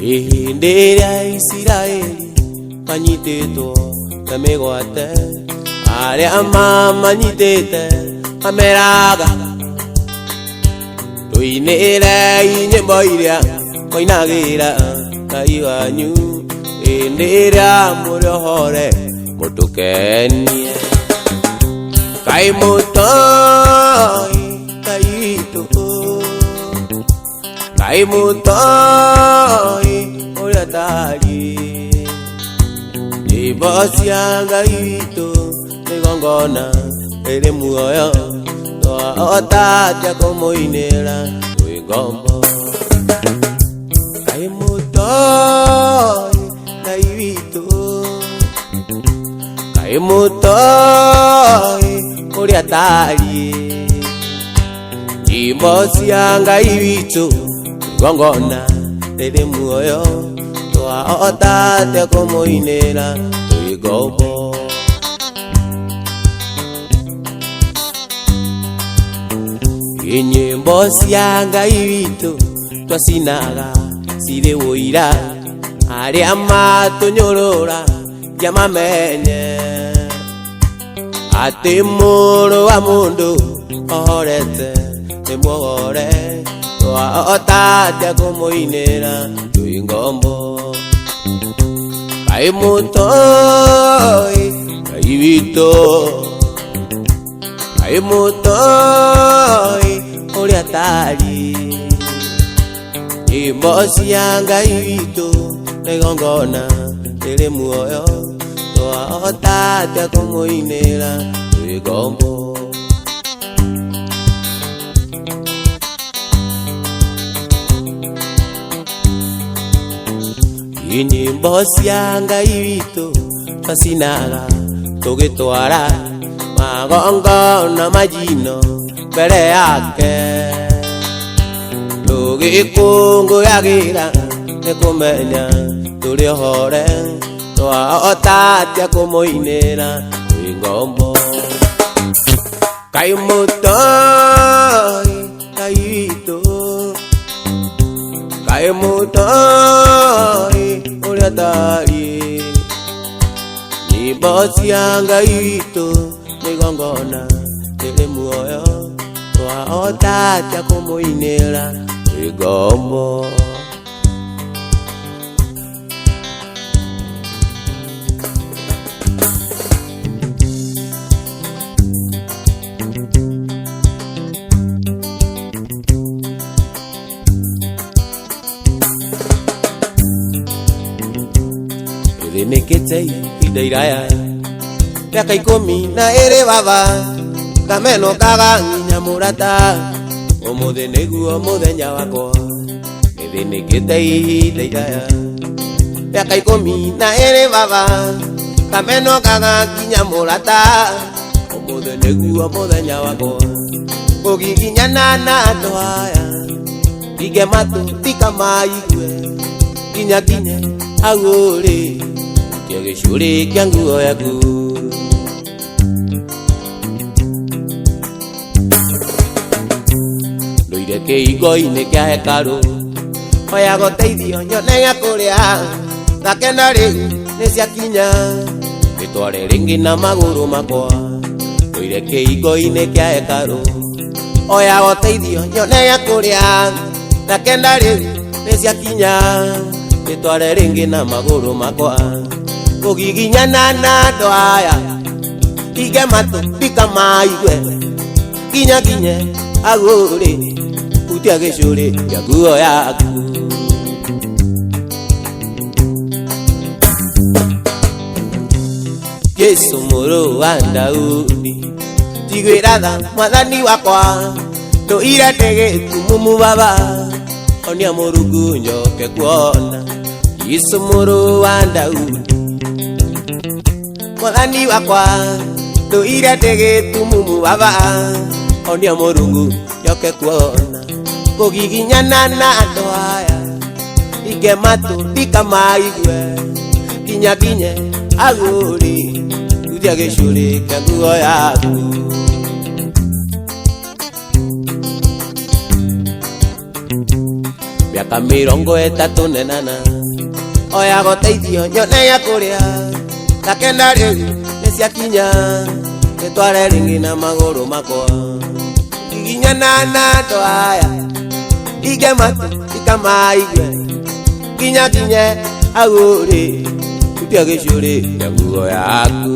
Hĩndĩ ĩrĩa Isiraeli manyitĩtwo na mĩgwate, arĩa mamanyitĩte mameraga tũinĩre nyĩmbo iria moinagĩra Ngai wanyu. Hĩndĩ ĩrĩa mũrĩ ohore mũtũkenie, Ngai mũtoi Ngai witũ, Ngai mũtoi ũrĩa tariĩ. Nyĩmbo cia Ngai witũ nĩ igongona rĩrĩ muoyo, twahota atĩa kũmũinĩra twĩ ngombo. Ngai mũtoi Ngai witũ, Ngai mũtoi ũrĩa tariĩ. Nyĩmbo cia Ngai witũ igongona rĩrĩ muoyo, twahota atĩa kũmũinĩra twĩ ngombo. Nyĩmbo cia Ngai witũ twacinaga cirĩ ũira, arĩa matũnyũrũra nja mamenye atĩ Mũrũ wa Mũndũ ohorete nĩ muohore, twahota atĩa kũmũinĩra twĩ ngombo. Ngai mũtoi Ngai witũ, Ngai mũtoi ũrĩa tariĩ. Nyĩmbo cia Ngai witũ nĩ igongona rĩrĩ muoyo, twahota atĩa kũmũinĩra twĩ ngombo. Nyĩmbo cia Ngai witũ twacinaga tũgĩtwara magongona majino mbere yake, tũgĩkũngũyagĩra nĩ kũmenya tũrĩ ohore, twahota atĩa kũmũinĩra twĩ ngombo. Ngai mũtoi Ngai witũ, Ngai mũtoi ũrĩa tariĩ. Nyĩmbo cia Ngai witũ nĩ igongona rĩrĩ muoyo, twahota atĩa kũmũinĩra twĩ ngombo. Thĩnĩkĩte ihinda iraya mĩaka 12 baba, kamenokaga nginya mũrata, ũmũthĩ nĩguo mũthenya wakwa. Thĩnĩkĩte ihinda iraya mĩaka 12 baba, kamenokaga nginya mũrata, ũmũthĩ nĩguo mũthenya wakwa. Kũgiginyana na andũ aya nginge matũ tikamaigue, nginyakinye hau ũrĩ gĩcũrĩ kĩa nguo yaku. Ndũire kĩhingo-inĩ kĩa hekarũ, oya gũteithio nyone gĩa kũrĩa, ngakena rĩu nĩ ciakinya, ndĩtware rĩngĩ na magũrũ makwa. Ndũire kĩhingo-inĩ kĩa hekarũ, oya gũteithio nyone gĩa kũrĩa, ngakena rĩu nĩ ciakinya, ndĩtware rĩngĩ na magũrũ makwa. Kũgiginyana na andũ aya nginge matũ ndikamaigue, nginyakinye hau ũrĩ hutia gĩcũrĩ kĩa nguo yaku. Jesũ mũrũ wa Daudi, njiguĩra tha mwathani wakwa, ndũire ndĩgĩtumumu baba, onia Mũrungu njoke kuona. Jesũ mũrũ wa Daudi, mwathani wakwa, ndũire ndĩgĩtumumu baba, onia Mũrungu njoke kuona. Kũgiginyana na andũ aya nginge matũ ndikamaigue, nginyakinye hau ũrĩ hutia gĩcũrĩ kĩa nguo yaku. miaka 30 nenana oya goteithio nyone ya kuria takena riu niciakinya nitware ringi na maguru makwa iginyana na ndoaya ige matu ikamaigue kinya kinye aguri utia gicuri ya nguo yaku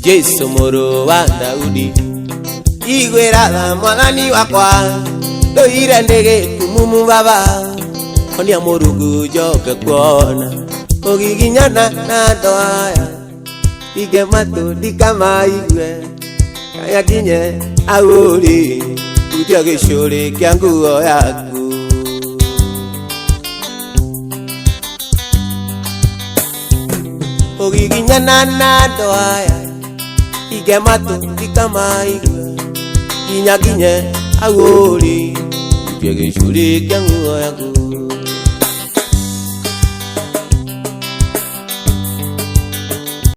Jesu muru wa Daudi igwira mwathani wakwa ndoire ndege kumumu baba onia murugu njoke kuona ugiginyana na ndoaya ige matu ndikamaigue kaya kinye aguri utia gicuri kia nguo yaku ugiginyana na ndoaya ige matu ndikamaigue kinya kinye aguri utia gicuri kia nguo yaku